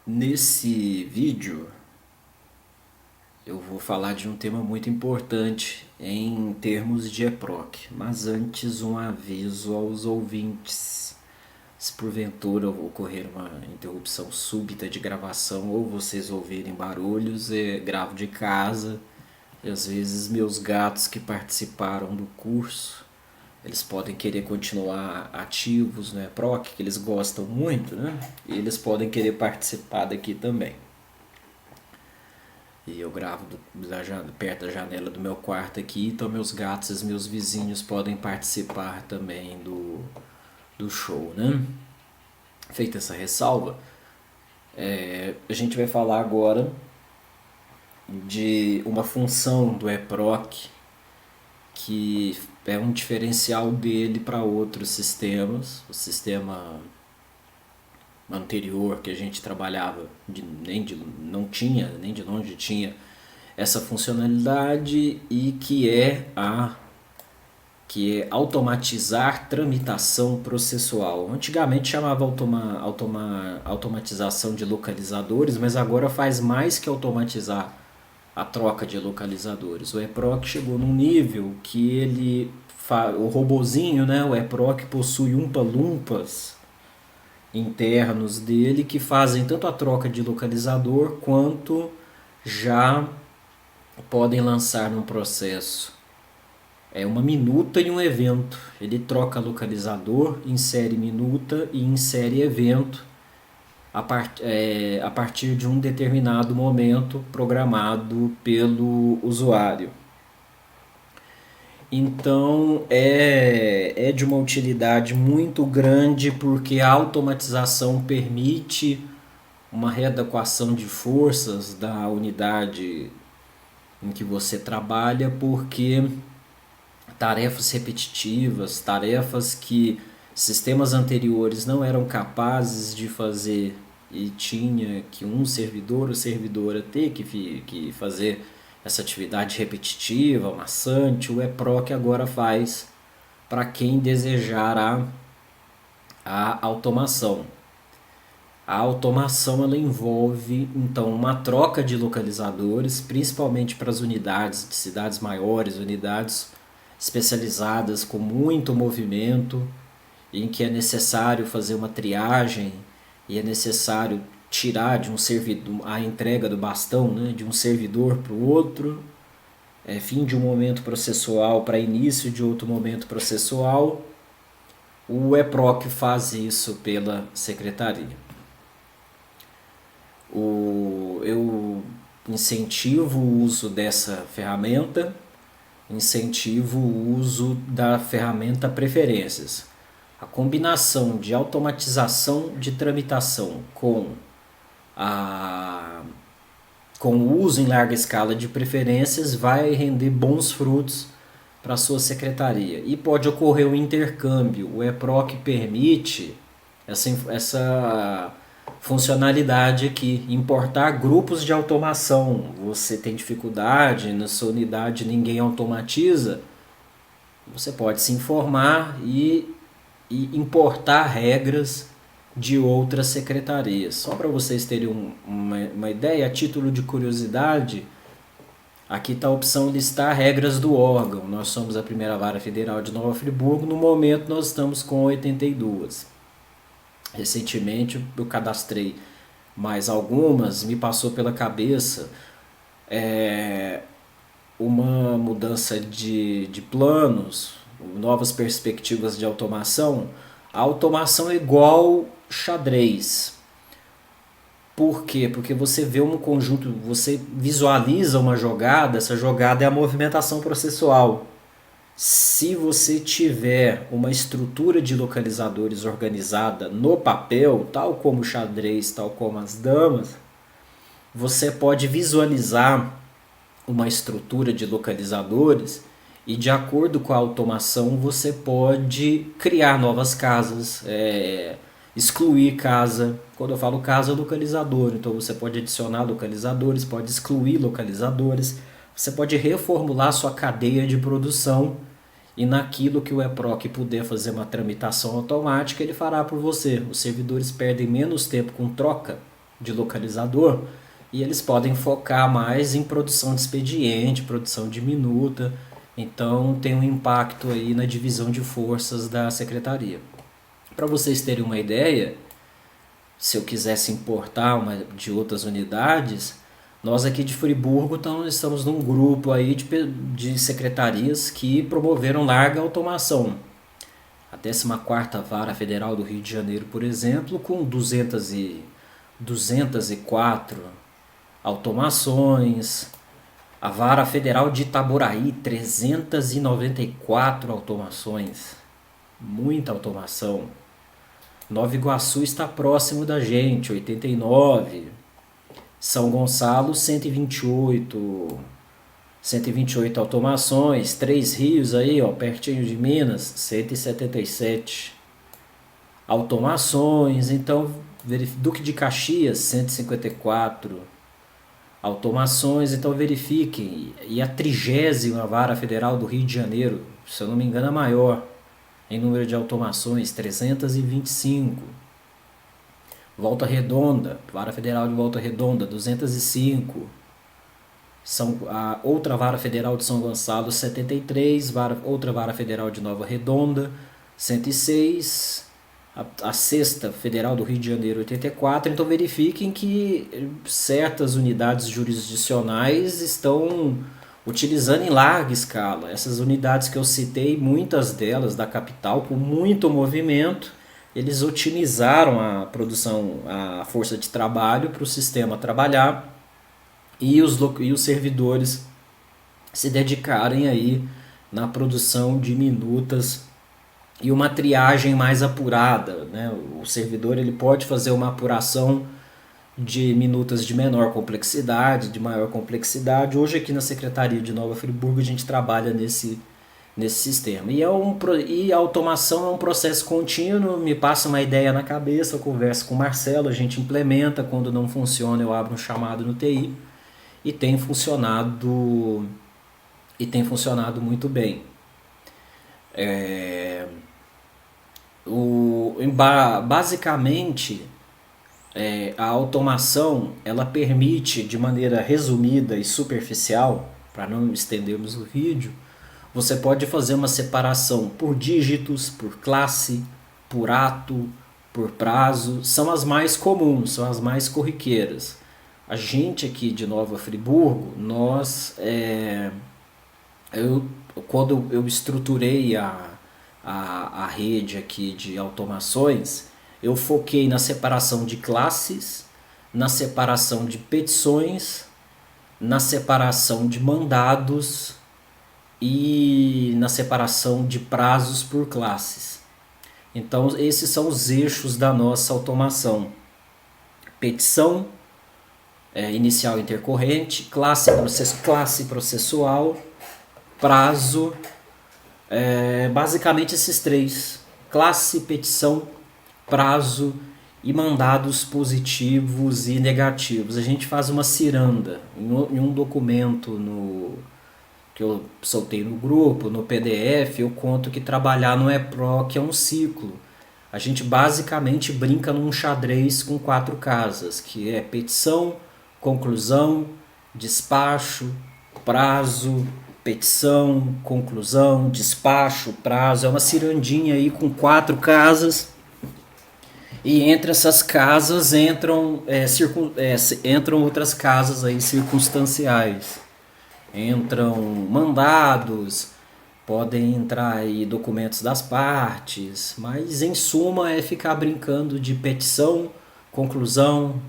Nesse vídeo eu vou falar de um tema muito importante em termos de EPROC, mas antes um aviso aos ouvintes. Se porventura ocorrer uma interrupção súbita de gravação ou vocês ouvirem barulhos, gravo de casa e às vezes meus gatos que participaram do curso eles podem querer continuar ativos no EPROC, que eles gostam muito, né? E eles podem querer participar daqui também. E eu gravo perto da janela do meu quarto aqui, então meus gatos e meus vizinhos podem participar também do show, né? Feita essa ressalva, a gente vai falar agora de uma função do EPROC que é um diferencial dele para outros sistemas. O sistema anterior que a gente trabalhava não tinha, nem de longe tinha essa funcionalidade, e que é automatizar tramitação processual. Antigamente chamava automatização de localizadores, mas agora faz mais que automatizar a troca de localizadores. O EPROC chegou num nível que o robozinho, né, o EPROC possui umpa-lumpas internos dele que fazem tanto a troca de localizador quanto já podem lançar num processo uma minuta e um evento. Ele troca localizador, insere minuta e insere evento a partir de um determinado momento programado pelo usuário. Então é de uma utilidade muito grande, porque a automatização permite uma readequação de forças da unidade em que você trabalha, porque tarefas repetitivas, tarefas que sistemas anteriores não eram capazes de fazer e tinha que um servidor ou servidora ter que fazer essa atividade repetitiva, maçante, o EPROC agora faz para quem desejar a automação. A automação ela envolve então uma troca de localizadores, principalmente para as unidades de cidades maiores, unidades especializadas com muito movimento, em que é necessário fazer uma triagem e é necessário tirar de um servidor a entrega do bastão, né, de um servidor para o outro, fim de um momento processual para início de outro momento processual. O EPROC faz isso pela secretaria. Eu incentivo o uso dessa ferramenta, incentivo o uso da ferramenta Preferências. A combinação de automatização de tramitação com o uso em larga escala de preferências vai render bons frutos para a sua secretaria. E pode ocorrer um intercâmbio. O EPROC permite essa funcionalidade aqui, importar grupos de automação. Você tem dificuldade, na sua unidade ninguém automatiza, você pode se informar e importar regras de outras secretarias. Só para vocês terem uma ideia, a título de curiosidade, aqui está a opção listar regras do órgão. Nós somos a primeira vara federal de Nova Friburgo, no momento nós estamos com 82. Recentemente eu cadastrei mais algumas, me passou pela cabeça uma mudança de planos, novas perspectivas de automação. A automação é igual xadrez. Por quê? Porque você vê um conjunto, você visualiza uma jogada, essa jogada é a movimentação processual. Se você tiver uma estrutura de localizadores organizada no papel, tal como o xadrez, tal como as damas, você pode visualizar uma estrutura de localizadores e, de acordo com a automação, você pode criar novas casas, excluir casa. Quando eu falo casa, é localizador. Então você pode adicionar localizadores, pode excluir localizadores. Você pode reformular sua cadeia de produção, e naquilo que o EPROC puder fazer uma tramitação automática, ele fará por você. Os servidores perdem menos tempo com troca de localizador, e eles podem focar mais em produção de expediente, produção de minuta, então tem um impacto aí na divisão de forças da secretaria. Para vocês terem uma ideia, se eu quisesse importar uma de outras unidades, nós aqui de Friburgo estamos num grupo aí de secretarias que promoveram larga automação. A 14ª Vara Federal do Rio de Janeiro, por exemplo, com 204 automações. A Vara Federal de Itaboraí, 394 automações. Muita automação. Nova Iguaçu está próximo da gente, 89. São Gonçalo, 128 automações. Três Rios aí, ó, pertinho de Minas, 177 automações. Então, Duque de Caxias, 154 automações. Então, verifiquem. E a 30ª Vara Federal do Rio de Janeiro, se eu não me engano, a maior em número de automações, 325. Volta Redonda, Vara Federal de Volta Redonda, 205. A outra Vara Federal de São Gonçalo, 73. Outra Vara Federal de Nova Redonda, 106. A 6ª Federal do Rio de Janeiro, 84. Então verifiquem que certas unidades jurisdicionais estão utilizando em larga escala. Essas unidades que eu citei, muitas delas da capital, com muito movimento, eles otimizaram a produção, a força de trabalho para o sistema trabalhar e os servidores se dedicarem aí na produção de minutas e uma triagem mais apurada, né? O servidor ele pode fazer uma apuração de minutas de menor complexidade, de maior complexidade. Hoje aqui na Secretaria de Nova Friburgo a gente trabalha nesse sistema. E a automação é um processo contínuo, me passa uma ideia na cabeça, eu converso com o Marcelo, a gente implementa, quando não funciona eu abro um chamado no TI e tem funcionado muito bem. Basicamente, a automação ela permite, de maneira resumida e superficial, para não estendermos o vídeo, você pode fazer uma separação por dígitos, por classe, por ato, por prazo. São as mais comuns, são as mais corriqueiras. A gente aqui de Nova Friburgo, quando eu estruturei a rede aqui de automações, eu foquei na separação de classes, na separação de petições, na separação de mandados e na separação de prazos por classes. Então esses são os eixos da nossa automação: petição inicial intercorrente, classe processual, prazo, basicamente esses três: classe, petição, prazo e mandados positivos e negativos. A gente faz uma ciranda em um documento que eu soltei no grupo, no PDF, eu conto que trabalhar no EPROC é um ciclo. A gente basicamente brinca num xadrez com 4 casas, que é petição, conclusão, despacho, prazo, petição, conclusão, despacho, prazo. É uma cirandinha aí com 4 casas. E entre essas casas entram outras casas aí circunstanciais. Entram mandados, podem entrar aí documentos das partes, mas em suma é ficar brincando de petição, conclusão,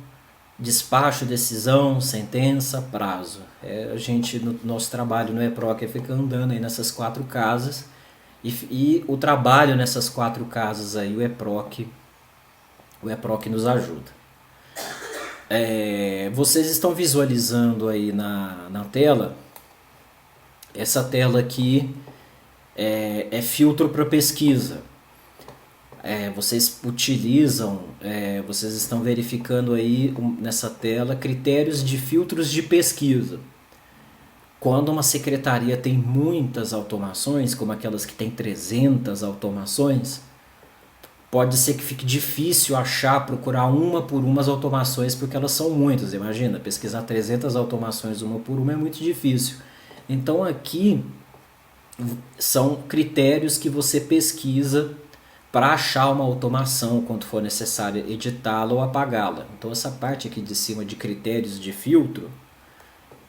despacho, decisão, sentença, prazo. A gente, no nosso trabalho no EPROC, fica andando aí nessas 4 casas e o trabalho nessas 4 casas aí, o EPROC nos ajuda. Vocês estão visualizando aí na tela, essa tela aqui é filtro para pesquisa. Vocês vocês estão verificando aí nessa tela critérios de filtros de pesquisa. Quando uma secretaria tem muitas automações, como aquelas que tem 300 automações, pode ser que fique difícil achar, procurar uma por uma as automações, porque elas são muitas. Imagina, pesquisar 300 automações uma por uma é muito difícil. Então aqui são critérios que você pesquisa para achar uma automação quando for necessário editá-la ou apagá-la. Então essa parte aqui de cima de critérios de filtro,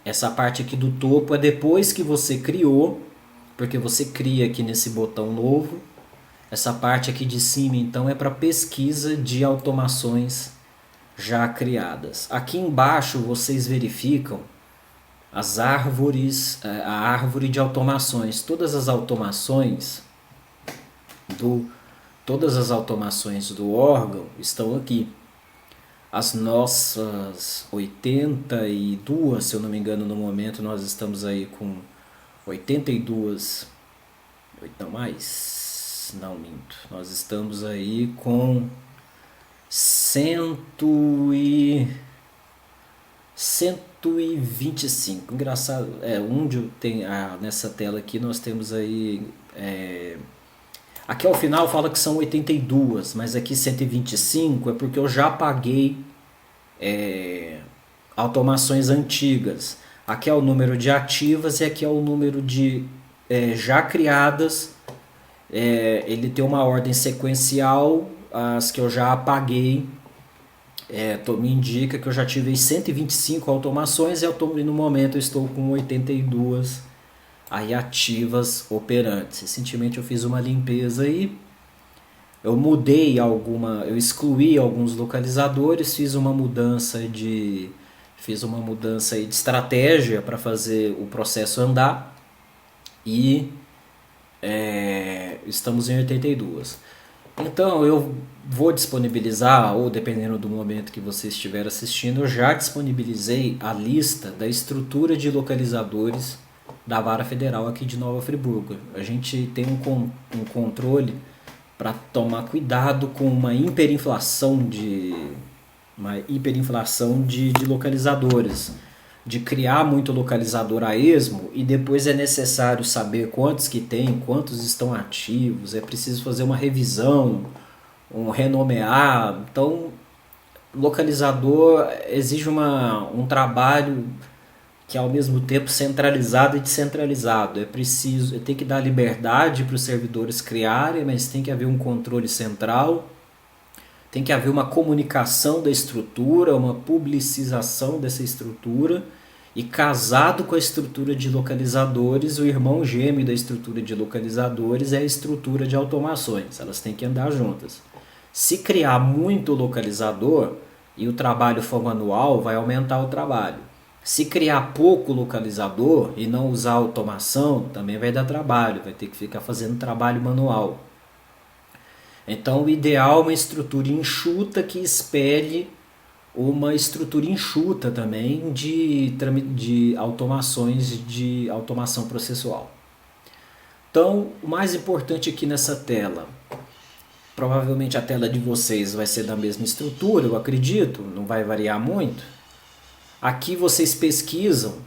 essa parte aqui do topo é depois que você criou, porque você cria aqui nesse botão novo. Essa parte aqui de cima então é para pesquisa de automações já criadas. Aqui embaixo vocês verificam as árvores, a árvore de automações. Todas as automações do órgão estão aqui. As nossas 82, se eu não me engano, no momento nós estamos aí com 82, não mais, não minto, nós estamos aí com 125. Engraçado, onde tem nessa tela aqui nós temos aí aqui ao final fala que são 82, mas aqui 125 é porque eu já paguei automações antigas. Aqui é o número de ativas e aqui é o número de já criadas. Ele tem uma ordem sequencial, as que eu já apaguei me indica que eu já tive 125 automações e no momento eu estou com 82 aí ativas operantes. Recentemente eu fiz uma limpeza aí, eu excluí alguns localizadores, fiz uma mudança de estratégia para fazer o processo andar e estamos em 82. Então eu vou disponibilizar, ou dependendo do momento que você estiver assistindo, eu já disponibilizei a lista da estrutura de localizadores da Vara Federal aqui de Nova Friburgo. A gente tem um controle para tomar cuidado com uma hiperinflação de localizadores, de criar muito localizador a esmo e depois é necessário saber quantos que tem, quantos estão ativos, é preciso fazer uma revisão, um renomear. Então, localizador exige um trabalho que é ao mesmo tempo centralizado e descentralizado. Tem que dar liberdade para os servidores criarem, mas tem que haver um controle central, tem que haver uma comunicação da estrutura, uma publicização dessa estrutura, e casado com a estrutura de localizadores, o irmão gêmeo da estrutura de localizadores é a estrutura de automações. Elas têm que andar juntas. Se criar muito localizador e o trabalho for manual, vai aumentar o trabalho. Se criar pouco localizador e não usar automação, também vai dar trabalho, vai ter que ficar fazendo trabalho manual. Então o ideal é uma estrutura enxuta que espelhe uma estrutura enxuta também de automações de automação processual. Então o mais importante aqui nessa tela, provavelmente a tela de vocês vai ser da mesma estrutura, eu acredito, não vai variar muito. Aqui vocês pesquisam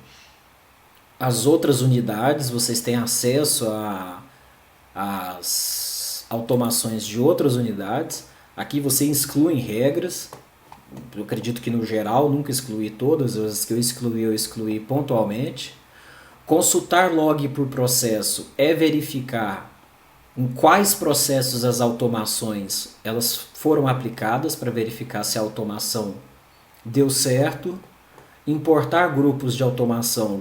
as outras unidades, vocês têm acesso às automações de outras unidades. Aqui você exclui regras. Eu acredito que no geral nunca excluí todas, as que eu excluí pontualmente. Consultar log por processo é verificar em quais processos as automações elas foram aplicadas para verificar se a automação deu certo. Importar grupos de automatização.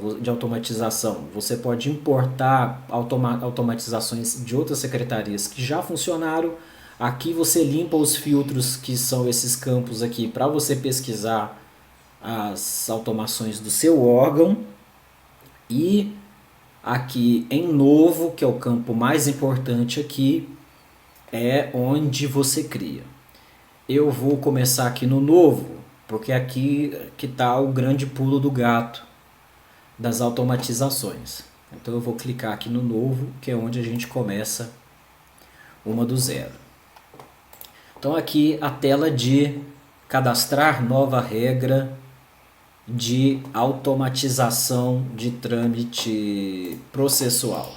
Você pode importar automatizações de outras secretarias que já funcionaram. Aqui você limpa os filtros, que são esses campos aqui, para você pesquisar as automações do seu órgão. E aqui em novo, que é o campo mais importante aqui, é onde você cria. Eu vou começar aqui no novo, porque aqui que está o grande pulo do gato das automatizações. Então eu vou clicar aqui no novo, que é onde a gente começa uma do zero. Então aqui a tela de cadastrar nova regra de automatização de trâmite processual.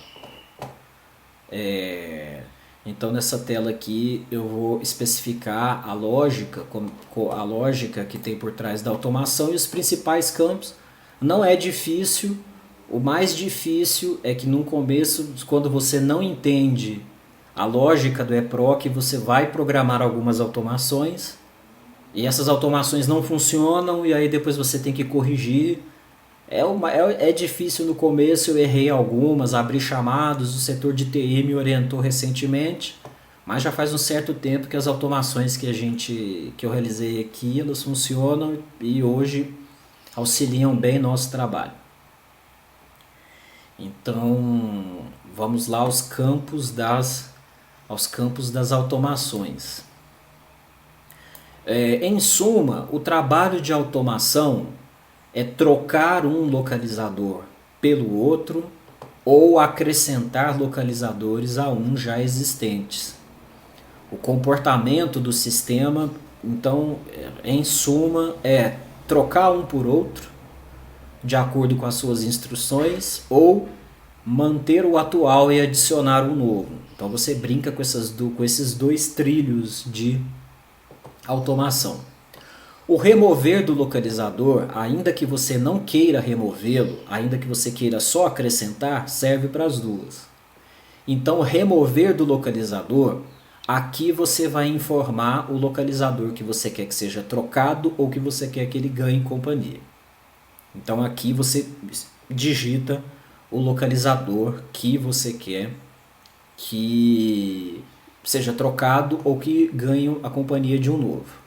Então nessa tela aqui eu vou especificar a lógica que tem por trás da automação e os principais campos. Não é difícil, o mais difícil é que no começo, quando você não entende a lógica do EPROC, você vai programar algumas automações e essas automações não funcionam e aí depois você tem que corrigir. É difícil no começo, eu errei algumas, abri chamados, o setor de TI me orientou recentemente, mas já faz um certo tempo que as automações que eu realizei aqui, elas funcionam e hoje auxiliam bem nosso trabalho. Então, vamos lá aos campos das automações. Em suma, o trabalho de automação é trocar um localizador pelo outro ou acrescentar localizadores a um já existentes. O comportamento do sistema, então, em suma, é trocar um por outro de acordo com as suas instruções ou manter o atual e adicionar um novo. Então você brinca com esses dois trilhos de automação. O remover do localizador, ainda que você não queira removê-lo, ainda que você queira só acrescentar, serve para as duas. Então, remover do localizador, aqui você vai informar o localizador que você quer que seja trocado ou que você quer que ele ganhe companhia. Então, aqui você digita o localizador que você quer que seja trocado ou que ganhe a companhia de um novo.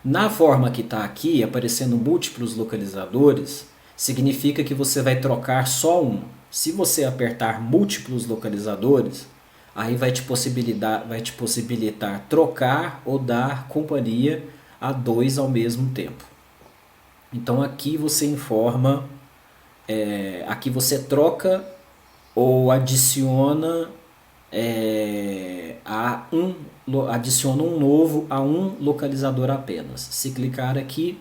Na forma que está aqui, aparecendo múltiplos localizadores, significa que você vai trocar só um. Se você apertar múltiplos localizadores, aí vai te possibilitar trocar ou dar companhia a dois ao mesmo tempo. Então aqui você informa, aqui você troca ou adiciona adiciona um novo a um localizador apenas. Se clicar aqui,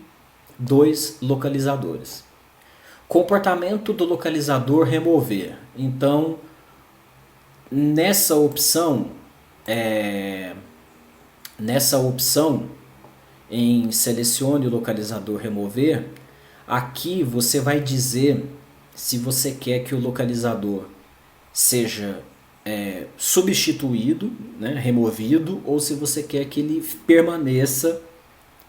dois localizadores. Comportamento do localizador remover. Então, nessa opção em selecione o localizador remover, aqui você vai dizer se você quer que o localizador seja substituído, né, removido, ou se você quer que ele permaneça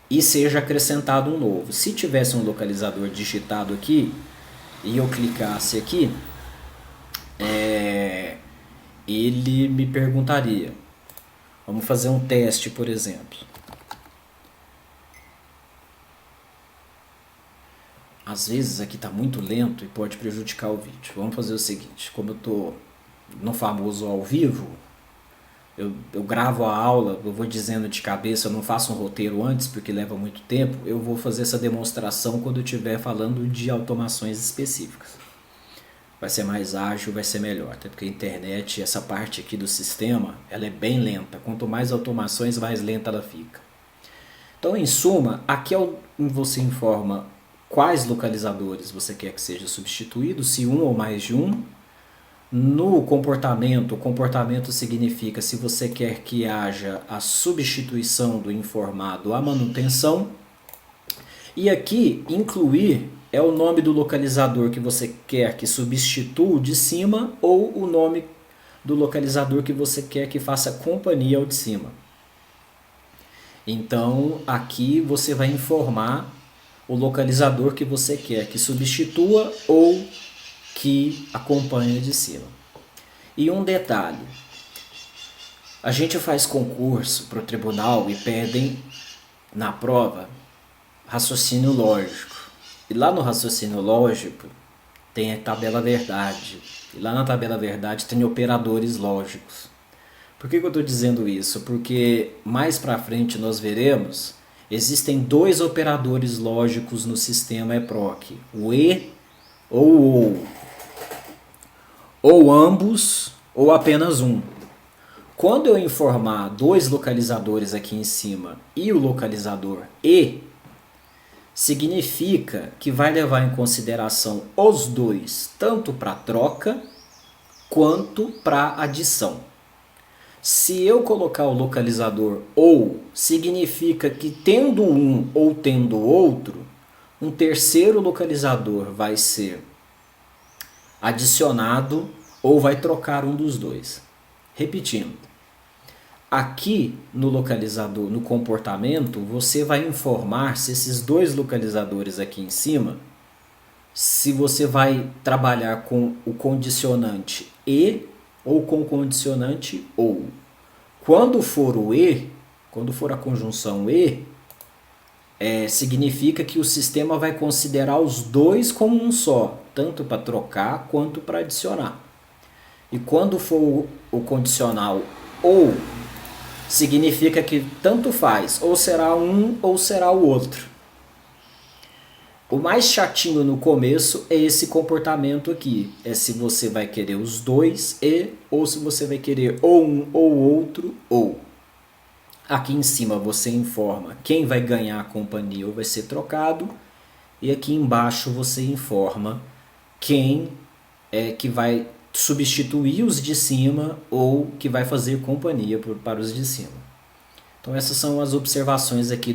e seja acrescentado um novo. Se tivesse um localizador digitado aqui e eu clicasse aqui, ele me perguntaria. Vamos fazer um teste, por exemplo. Às vezes aqui está muito lento e pode prejudicar o vídeo. Vamos fazer o seguinte, como eu estou no famoso ao vivo, eu gravo a aula, eu vou dizendo de cabeça, eu não faço um roteiro antes porque leva muito tempo, eu vou fazer essa demonstração quando eu estiver falando de automações específicas. Vai ser mais ágil, vai ser melhor, até porque a internet, essa parte aqui do sistema, ela é bem lenta, quanto mais automações, mais lenta ela fica. Então, em suma, aqui você informa quais localizadores você quer que seja substituído, se um ou mais de um. No comportamento, o comportamento significa se você quer que haja a substituição do informado à manutenção. E aqui, incluir é o nome do localizador que você quer que substitua o de cima ou o nome do localizador que você quer que faça companhia ao de cima. Então, aqui você vai informar o localizador que você quer que substitua ou que acompanha de cima. E um detalhe, a gente faz concurso para o tribunal e pedem na prova raciocínio lógico. E lá no raciocínio lógico tem a tabela verdade. E lá na tabela verdade tem operadores lógicos. Por que eu estou dizendo isso? Porque mais para frente nós veremos, existem dois operadores lógicos no sistema EPROC, o E ou o OU. Ou ambos, ou apenas um. Quando eu informar dois localizadores aqui em cima e o localizador E, significa que vai levar em consideração os dois, tanto para troca quanto para adição. Se eu colocar o localizador ou, significa que tendo um ou tendo outro, um terceiro localizador vai ser adicionado ou vai trocar um dos dois. Repetindo, aqui no localizador, no comportamento, você vai informar se esses dois localizadores aqui em cima, se você vai trabalhar com o condicionante e ou com o condicionante ou. Quando for o e, quando for a conjunção e, significa que o sistema vai considerar os dois como um só, tanto para trocar quanto para adicionar. E quando for o condicional ou, significa que tanto faz, ou será um ou será o outro. O mais chatinho no começo é esse comportamento aqui. É se você vai querer os dois e, ou se você vai querer ou um ou outro ou. Aqui em cima você informa quem vai ganhar a companhia ou vai ser trocado. E aqui embaixo você informa quem é que vai substituir os de cima ou que vai fazer companhia para os de cima. Então essas são as observações aqui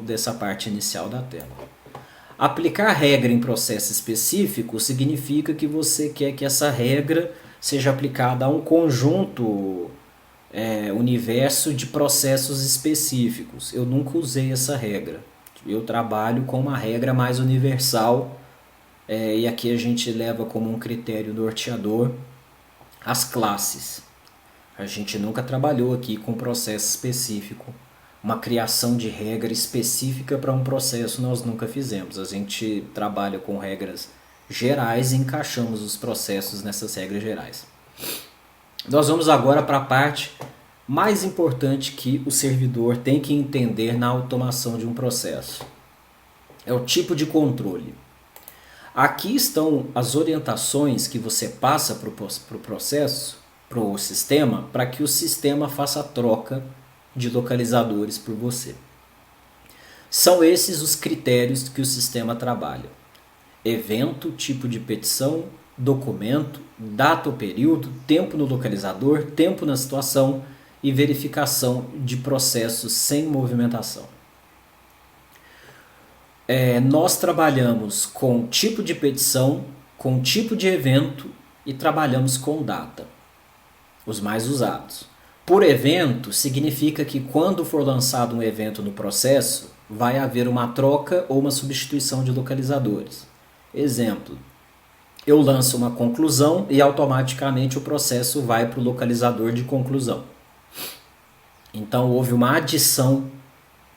dessa parte inicial da tela. Aplicar regra em processo específico significa que você quer que essa regra seja aplicada a um conjunto universo de processos específicos. Eu nunca usei essa regra. Eu trabalho com uma regra mais universal e aqui a gente leva como um critério norteador as classes. A gente nunca trabalhou aqui com processo específico. Uma criação de regra específica para um processo nós nunca fizemos. A gente trabalha com regras gerais e encaixamos os processos nessas regras gerais. Nós vamos agora para a parte mais importante que o servidor tem que entender na automação de um processo. É o tipo de controle. Aqui estão as orientações que você passa para o processo, para o sistema, para que o sistema faça a troca de localizadores por você. São esses os critérios que o sistema trabalha: evento, tipo de petição, documento, data ou período, tempo no localizador, tempo na situação e verificação de processos sem movimentação. Nós trabalhamos com tipo de petição, com tipo de evento e trabalhamos com data, os mais usados. Por evento, significa que quando for lançado um evento no processo, vai haver uma troca ou uma substituição de localizadores. Exemplo, eu lanço uma conclusão e automaticamente o processo vai para o localizador de conclusão. Então houve uma adição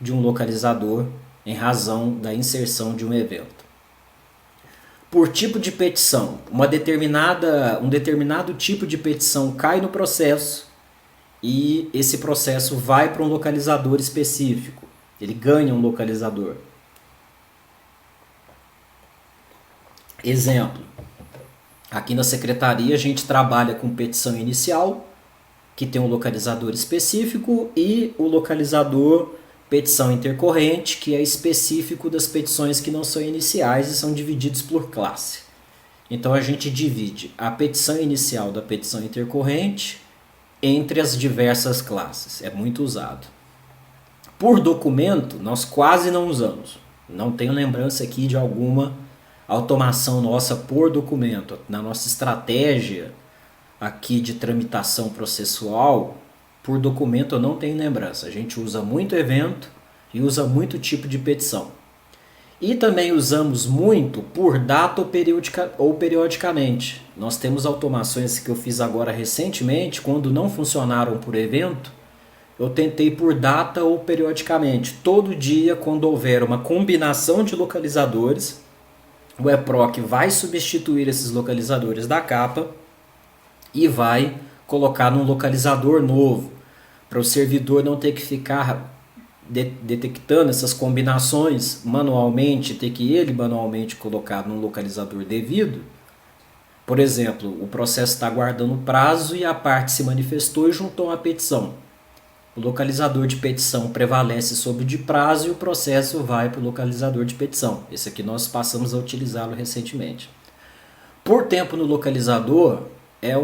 de um localizador em razão da inserção de um evento. Por tipo de petição, um determinado tipo de petição cai no processo e esse processo vai para um localizador específico. Ele ganha um localizador. Exemplo, aqui na secretaria a gente trabalha com petição inicial, que tem um localizador específico, e o localizador petição intercorrente, que é específico das petições que não são iniciais e são divididos por classe. Então a gente divide a petição inicial da petição intercorrente entre as diversas classes. É muito usado. Por documento, nós quase não usamos. Não tenho lembrança aqui de alguma automação nossa por documento. Na nossa estratégia aqui de tramitação processual, por documento eu não tenho lembrança. A gente usa muito evento e usa muito tipo de petição. E também usamos muito por data ou periodicamente. Nós temos automações que eu fiz agora recentemente, quando não funcionaram por evento, eu tentei por data ou periodicamente. Todo dia, quando houver uma combinação de localizadores, o eProc vai substituir esses localizadores da capa e vai colocar num localizador novo, para o servidor não ter que ficar detectando essas combinações manualmente, ter que ele manualmente colocar num localizador devido. Por exemplo, o processo está aguardando o prazo e a parte se manifestou e juntou uma petição. O localizador de petição prevalece sobre o de prazo e o processo vai para o localizador de petição. Esse aqui nós passamos a utilizá-lo recentemente. Por tempo no localizador, é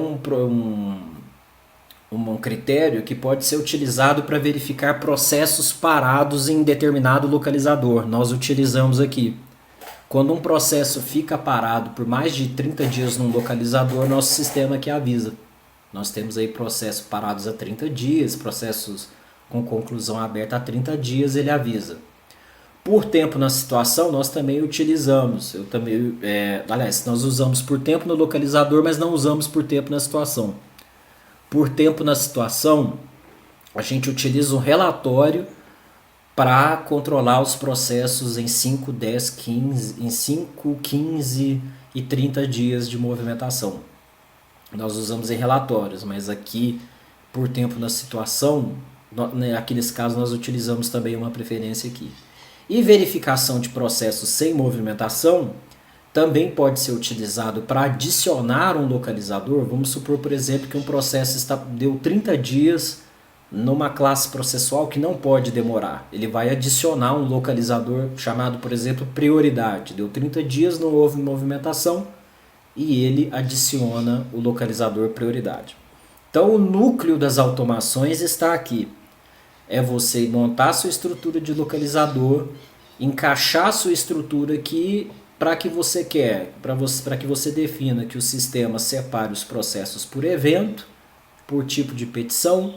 um critério que pode ser utilizado para verificar processos parados em determinado localizador. Nós utilizamos aqui. Quando um processo fica parado por mais de 30 dias num localizador, nosso sistema aqui avisa. Nós temos aí processos parados há 30 dias, processos com conclusão aberta há 30 dias, ele avisa. Por tempo na situação, nós também utilizamos. Aliás, nós usamos por tempo no localizador, mas não usamos por tempo na situação. Por tempo na situação, a gente utiliza um relatório para controlar os processos em 5, 10, 15, em 5, 15 e 30 dias de movimentação. Nós usamos em relatórios, mas aqui, por tempo na situação, aqui nesse caso nós utilizamos também uma preferência aqui. E verificação de processos sem movimentação também pode ser utilizado para adicionar um localizador. Vamos supor, por exemplo, que um processo deu 30 dias numa classe processual que não pode demorar. Ele vai adicionar um localizador chamado, por exemplo, prioridade. Deu 30 dias, não houve movimentação e ele adiciona o localizador prioridade. Então o núcleo das automações está aqui. É você montar sua estrutura de localizador, encaixar sua estrutura aqui para que você quer, para que você defina que o sistema separe os processos por evento, por tipo de petição,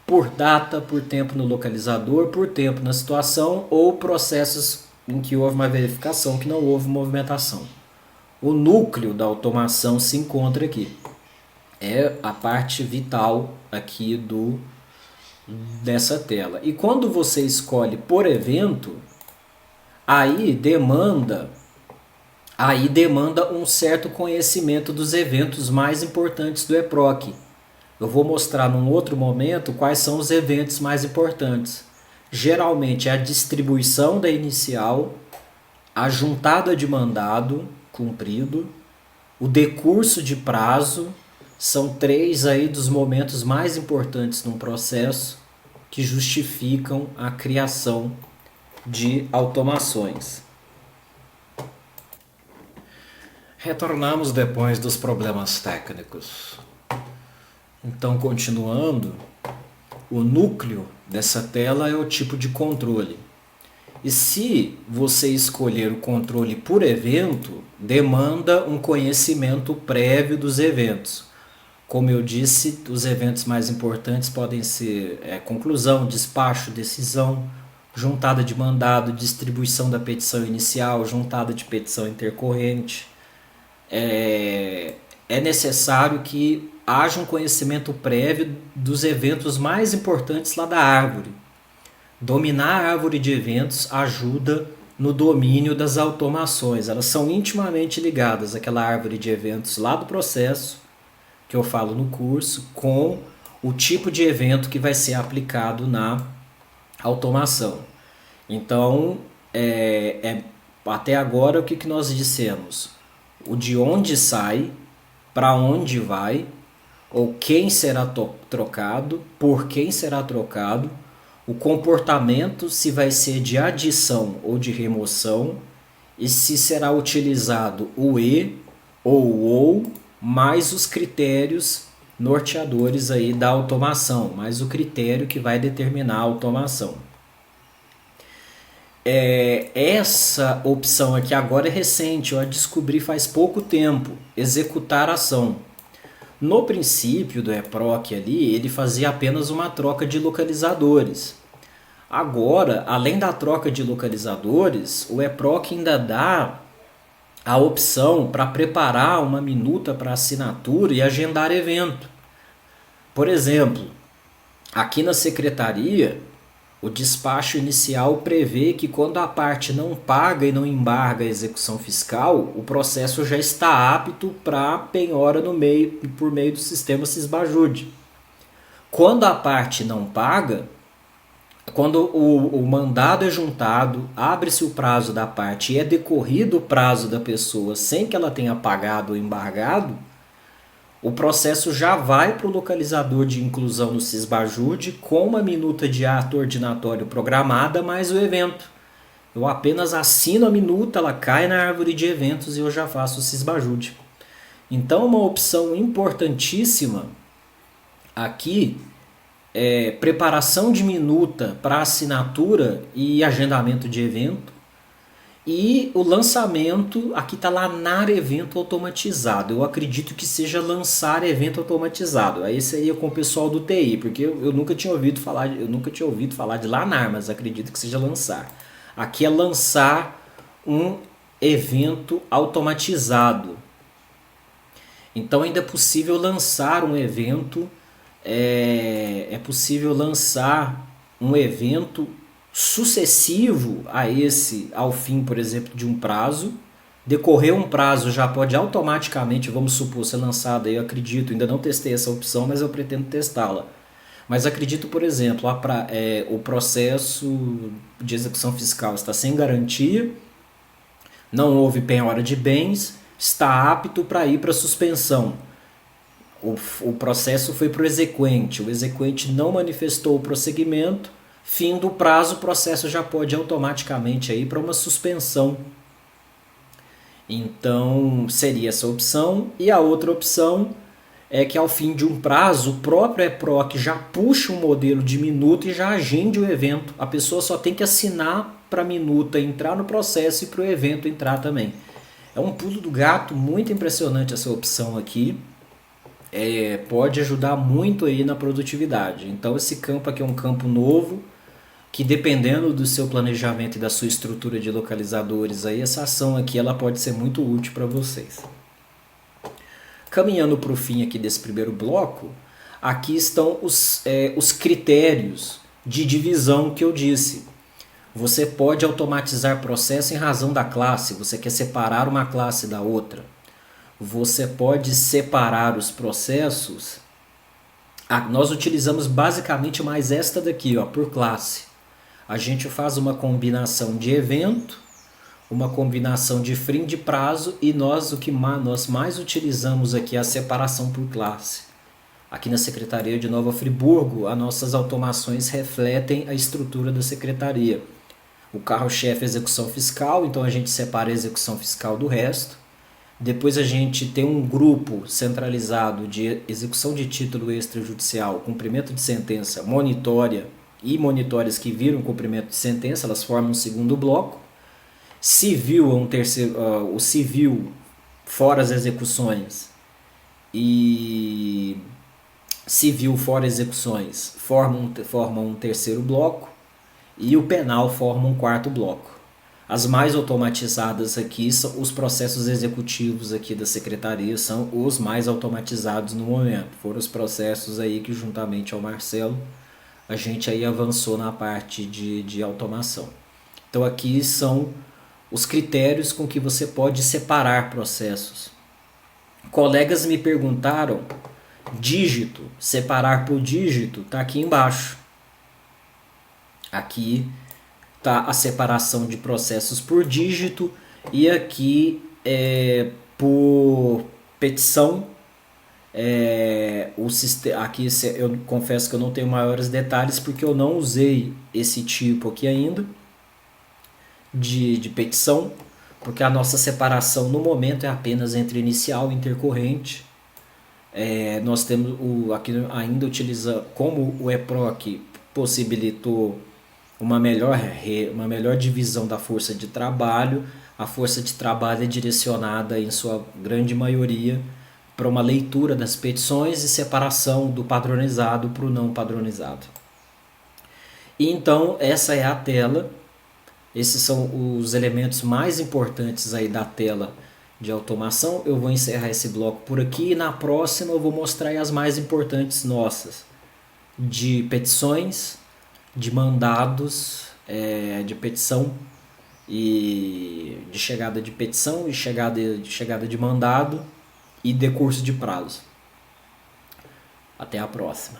por data, por tempo no localizador, por tempo na situação ou processos em que houve uma verificação que não houve movimentação. O núcleo da automação se encontra aqui. É a parte vital aqui dessa tela. E quando você escolhe por evento, aí demanda um certo conhecimento dos eventos mais importantes do EPROC. Eu vou mostrar num outro momento quais são os eventos mais importantes. Geralmente é a distribuição da inicial, a juntada de mandado cumprido, o decurso de prazo, são 3 aí dos momentos mais importantes num processo que justificam a criação de automações. Retornamos depois dos problemas técnicos. Então, continuando, o núcleo dessa tela é o tipo de controle. E se você escolher o controle por evento, demanda um conhecimento prévio dos eventos. Como eu disse, os eventos mais importantes podem ser conclusão, despacho, decisão, juntada de mandado, distribuição da petição inicial, juntada de petição intercorrente. É necessário que haja um conhecimento prévio dos eventos mais importantes lá da árvore. Dominar a árvore de eventos ajuda no domínio das automações. Elas são intimamente ligadas àquela árvore de eventos lá do processo, que eu falo no curso, com o tipo de evento que vai ser aplicado na automação. Então, até agora o que nós dissemos? O de onde sai, para onde vai, ou quem será trocado, por quem será trocado, o comportamento, se vai ser de adição ou de remoção, e se será utilizado o e ou o ou, mais os critérios norteadores aí da automação, mais o critério que vai determinar a automação. Essa opção aqui agora é recente, eu a descobri faz pouco tempo, executar ação. No princípio do EPROC ali, ele fazia apenas uma troca de localizadores. Agora, além da troca de localizadores, o EPROC ainda dá a opção para preparar uma minuta para assinatura e agendar evento. Por exemplo, aqui na secretaria, o despacho inicial prevê que quando a parte não paga e não embarga a execução fiscal, o processo já está apto para penhora por meio do sistema Sisbajude. Quando a parte não paga, quando o mandado é juntado, abre-se o prazo da parte e é decorrido o prazo da pessoa sem que ela tenha pagado ou embargado, o processo já vai para o localizador de inclusão no Sisbajude com uma minuta de ato ordinatório programada mais o evento. Eu apenas assino a minuta, ela cai na árvore de eventos e eu já faço o Sisbajude. Então, uma opção importantíssima Aqui preparação de minuta para assinatura e agendamento de evento. E o lançamento, aqui está Lanar evento automatizado. Eu acredito que seja lançar evento automatizado. Aí seria com o pessoal do TI, porque eu nunca tinha ouvido falar de Lanar, mas acredito que seja lançar. Aqui é lançar um evento automatizado. Então ainda é possível lançar um evento, é possível lançar um evento sucessivo a esse, ao fim, por exemplo, de um prazo. Decorrer um prazo já pode automaticamente, vamos supor, ser lançado. Eu acredito, ainda não testei essa opção, mas eu pretendo testá-la. Mas acredito, por exemplo, o processo de execução fiscal está sem garantia, não houve penhora de bens, está apto para ir para suspensão. O processo foi para o exequente não manifestou o prosseguimento, fim do prazo, o processo já pode automaticamente ir para uma suspensão. Então seria essa opção. E a outra opção é que ao fim de um prazo, o próprio EPROC já puxa um modelo de minuta e já agende o evento. A pessoa só tem que assinar para a minuta entrar no processo e para o evento entrar também. É um pulo do gato, muito impressionante essa opção aqui. Pode ajudar muito aí na produtividade. Então esse campo aqui é um campo novo, que dependendo do seu planejamento e da sua estrutura de localizadores, aí, essa ação aqui ela pode ser muito útil para vocês. Caminhando para o fim aqui desse primeiro bloco, aqui estão os critérios de divisão que eu disse. Você pode automatizar processo em razão da classe, você quer separar uma classe da outra. Você pode separar os processos. Nós utilizamos basicamente mais esta daqui, por classe. A gente faz uma combinação de evento, uma combinação de fim de prazo e nós mais utilizamos aqui é a separação por classe. Aqui na Secretaria de Nova Friburgo, as nossas automações refletem a estrutura da Secretaria. O carro-chefe é execução fiscal, então a gente separa a execução fiscal do resto. Depois a gente tem um grupo centralizado de execução de título extrajudicial, cumprimento de sentença, monitória e monitórias que viram cumprimento de sentença, elas formam um segundo bloco. Civil é um terceiro, o civil fora as execuções e civil fora execuções formam um terceiro bloco e o penal forma um quarto bloco. As mais automatizadas aqui são os processos executivos aqui da secretaria, são os mais automatizados no momento. Foram os processos aí que juntamente ao Marcelo a gente aí avançou na parte de automação. Então aqui são os critérios com que você pode separar processos. Colegas me perguntaram, dígito, separar por dígito, está aqui embaixo. Aqui está a separação de processos por dígito e aqui por petição. Aqui eu confesso que eu não tenho maiores detalhes porque eu não usei esse tipo aqui ainda de petição, porque a nossa separação no momento é apenas entre inicial e intercorrente. Nós temos aqui ainda utiliza, como o EPROC possibilitou uma melhor divisão da força de trabalho, a força de trabalho é direcionada em sua grande maioria para uma leitura das petições e separação do padronizado para o não padronizado. E então essa é a tela. Esses são os elementos mais importantes aí da tela de automação. Eu vou encerrar esse bloco por aqui e na próxima eu vou mostrar as mais importantes nossas, de petições, de mandados, de petição e de chegada de petição e chegada de mandado e decurso de prazo. Até a próxima.